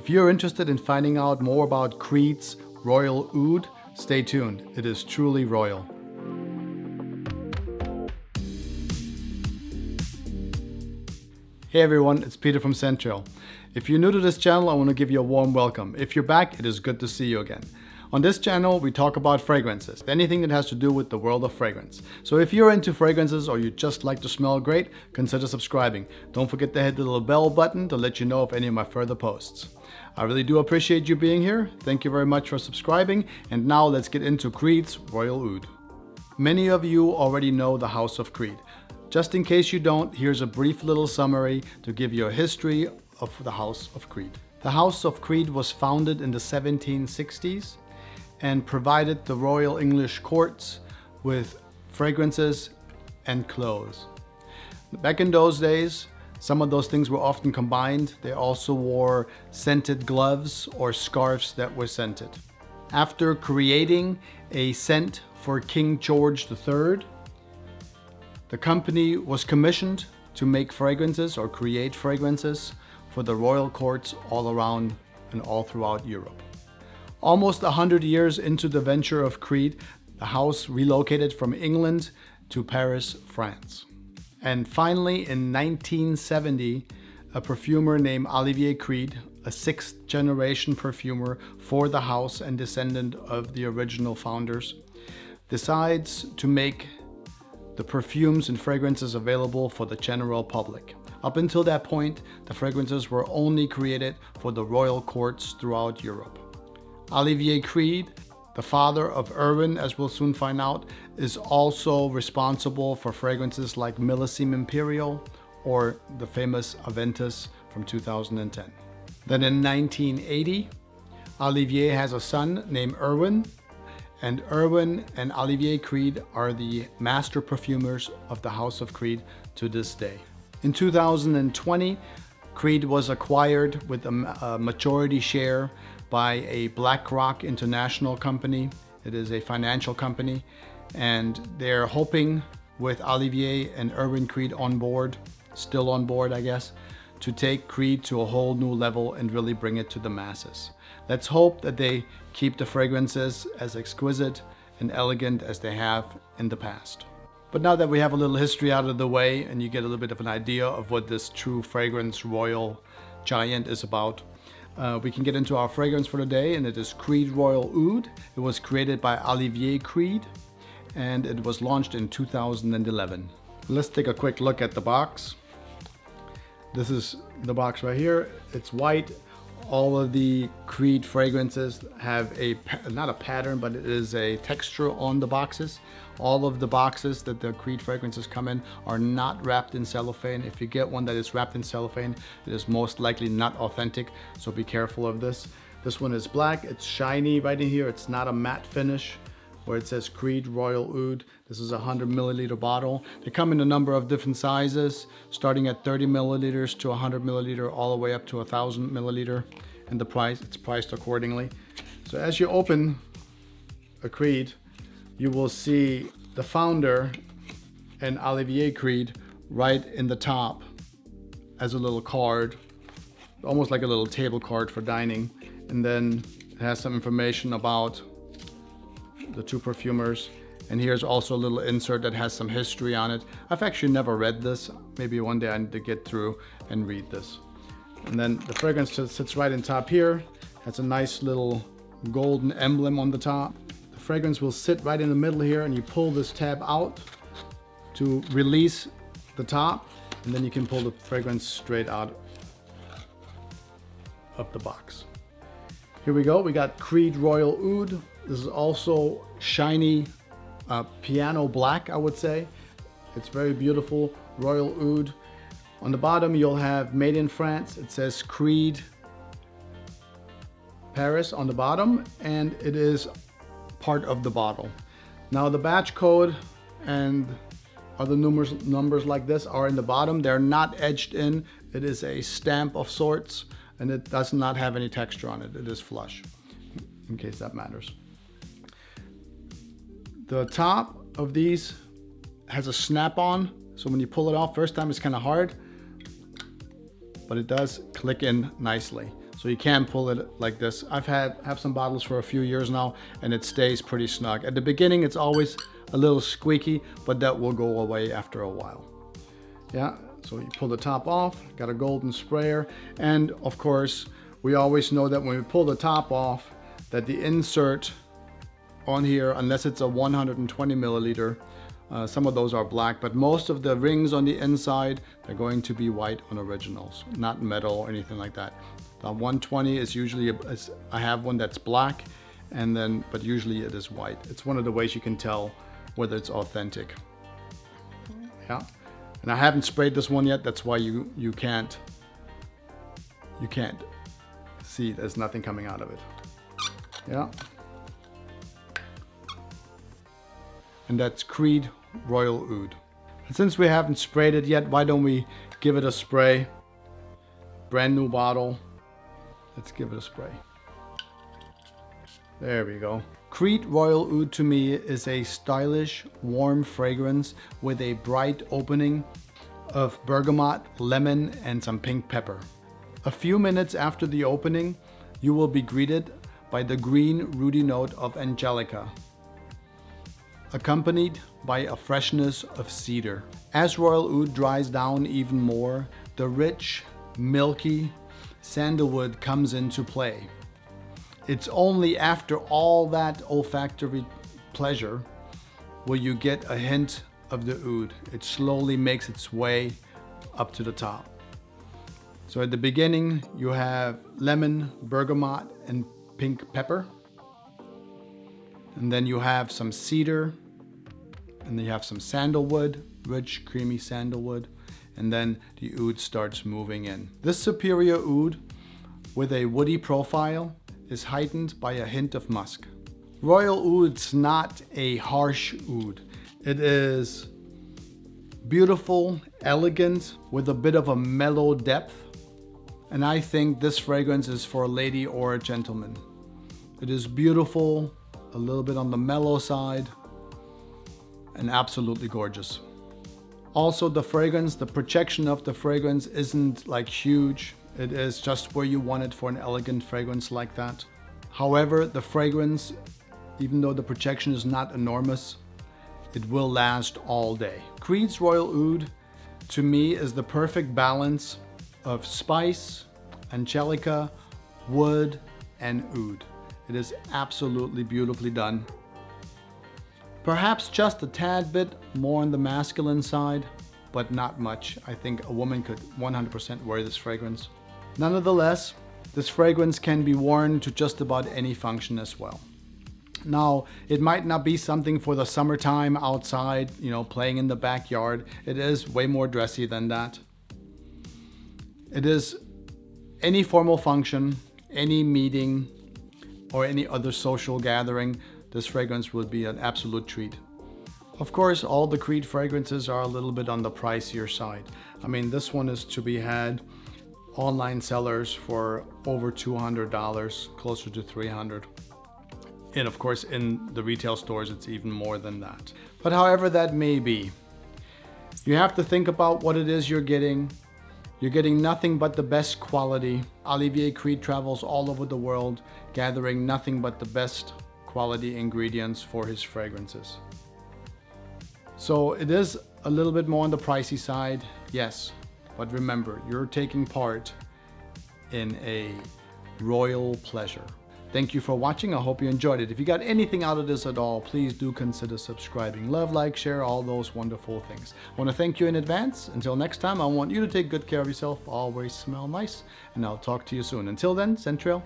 If you're interested in finding out more about Creed's Royal Oud, stay tuned. It is truly royal. Hey everyone, it's Peter from Central. If you're new to this channel, I want to give you a warm welcome. If you're back, it is good to see you again. On this channel, we talk about fragrances, anything that has to do with the world of fragrance. So if you're into fragrances or you just like to smell great, consider subscribing. Don't forget to hit the little bell button to let you know of any of my further posts. I really do appreciate you being here. Thank you very much for subscribing. And now let's get into Creed's Royal Oud. Many of you already know the House of Creed. Just in case you don't, here's a brief little summary to give you a history of the House of Creed. The House of Creed was founded in the 1760s and provided the Royal English courts with fragrances and clothes. Back in those days, some of those things were often combined. They also wore scented gloves or scarves that were scented. After creating a scent for King George III, the company was commissioned to make fragrances or create fragrances for the royal courts all around and all throughout Europe. Almost 100 years into the venture of Creed, the house relocated from England to Paris, France. And finally, in 1970, a perfumer named Olivier Creed, a sixth generation perfumer for the house and descendant of the original founders, decides to make the perfumes and fragrances available for the general public. Up until that point, the fragrances were only created for the royal courts throughout Europe. Olivier Creed, the father of Erwin, as we'll soon find out, is also responsible for fragrances like Millésime Imperial or the famous Aventus from 2010. Then in 1980, Olivier has a son named Erwin, and Erwin and Olivier Creed are the master perfumers of the House of Creed to this day. In 2020, Creed was acquired with a majority share by a BlackRock international company. It is a financial company, and they're hoping with Olivier and Erwin Creed on board, still on board I guess, to take Creed to a whole new level and really bring it to the masses. Let's hope that they keep the fragrances as exquisite and elegant as they have in the past. But now that we have a little history out of the way and you get a little bit of an idea of what this true fragrance royal giant is about, we can get into our fragrance for the day, and it is Creed Royal Oud. It was created by Olivier Creed and it was launched in 2011. Let's take a quick look at the box. This is the box right here. It's white. All of the Creed fragrances have not a pattern, but it is a texture on the boxes. All of the boxes that the Creed fragrances come in are not wrapped in cellophane. If you get one that is wrapped in cellophane, it is most likely not authentic, so be careful of this. This one is black, it's shiny right in here. It's not a matte finish where it says Creed Royal Oud. This is a 100 milliliter bottle. They come in a number of different sizes, starting at 30 milliliters to 100 milliliter, all the way up to 1,000 milliliter. And the price, it's priced accordingly. So as you open a Creed, you will see the founder and Olivier Creed right in the top as a little card, almost like a little table card for dining. And then it has some information about the two perfumers. And here's also a little insert that has some history on it. I've actually never read this. Maybe one day I need to get through and read this. And then the fragrance sits right in top here. Has a nice little golden emblem on the top. The fragrance will sit right in the middle here, and you pull this tab out to release the top, and then you can pull the fragrance straight out of the box. Here we go. We got Creed Royal Oud. This is also shiny piano black, I would say. It's very beautiful. Royal Oud. On the bottom, you'll have Made in France. It says Creed Paris on the bottom, and it is part of the bottle. Now the batch code and other numbers like this are in the bottom. They're not etched in. It is a stamp of sorts, and it does not have any texture on it. It is flush, in case that matters. The top of these has a snap-on, so when you pull it off, first time it's kind of hard, but it does click in nicely. So you can pull it like this. Have some bottles for a few years now, and it stays pretty snug. At the beginning, it's always a little squeaky, but that will go away after a while. Yeah, so you pull the top off, got a golden sprayer, and of course, we always know that when we pull the top off, that the insert on here, unless it's a 120 milliliter, some of those are black, but most of the rings on the inside, they're going to be white on originals, not metal or anything like that. The 120 is usually, I have one that's black, but usually it is white. It's one of the ways you can tell whether it's authentic. Yeah, and I haven't sprayed this one yet. That's why you can't see, there's nothing coming out of it. Yeah. And that's Creed Royal Oud. And since we haven't sprayed it yet, why don't we give it a spray? Brand new bottle. Let's give it a spray. There we go. Creed Royal Oud to me is a stylish, warm fragrance with a bright opening of bergamot, lemon, and some pink pepper. A few minutes after the opening, you will be greeted by the green, rooty note of angelica, accompanied by a freshness of cedar. As Royal Oud dries down even more, the rich, milky sandalwood comes into play. It's only after all that olfactory pleasure will you get a hint of the oud. It slowly makes its way up to the top. So at the beginning, you have lemon, bergamot, and pink pepper. And then you have some cedar, and then you have some sandalwood, rich, creamy sandalwood, and then the oud starts moving in. This superior oud with a woody profile is heightened by a hint of musk. Royal Oud's not a harsh oud. It is beautiful, elegant, with a bit of a mellow depth. And I think this fragrance is for a lady or a gentleman. It is beautiful, a little bit on the mellow side, and absolutely gorgeous. Also, the fragrance, the projection of the fragrance isn't like huge. It is just where you want it for an elegant fragrance like that. However, the fragrance, even though the projection is not enormous, it will last all day. Creed's Royal Oud, to me, is the perfect balance of spice, angelica, wood, and oud. It is absolutely beautifully done. Perhaps just a tad bit more on the masculine side, but not much. I think a woman could 100% wear this fragrance. Nonetheless, this fragrance can be worn to just about any function as well. Now, it might not be something for the summertime outside, playing in the backyard. It is way more dressy than that. It is any formal function, any meeting, or any other social gathering. This fragrance would be an absolute treat. Of course, all the Creed fragrances are a little bit on the pricier side. I mean, this one is to be had online sellers for over $200, closer to $300. And of course, in the retail stores, it's even more than that. But however that may be, you have to think about what it is you're getting. You're getting nothing but the best quality. Olivier Creed travels all over the world, gathering nothing but the best quality ingredients for his fragrances. So it is a little bit more on the pricey side, yes. But remember, you're taking part in a royal pleasure. Thank you for watching. I hope you enjoyed it. If you got anything out of this at all, please do consider subscribing. Love, like, share, all those wonderful things. I want to thank you in advance. Until next time, I want you to take good care of yourself. Always smell nice. And I'll talk to you soon. Until then, Centrail.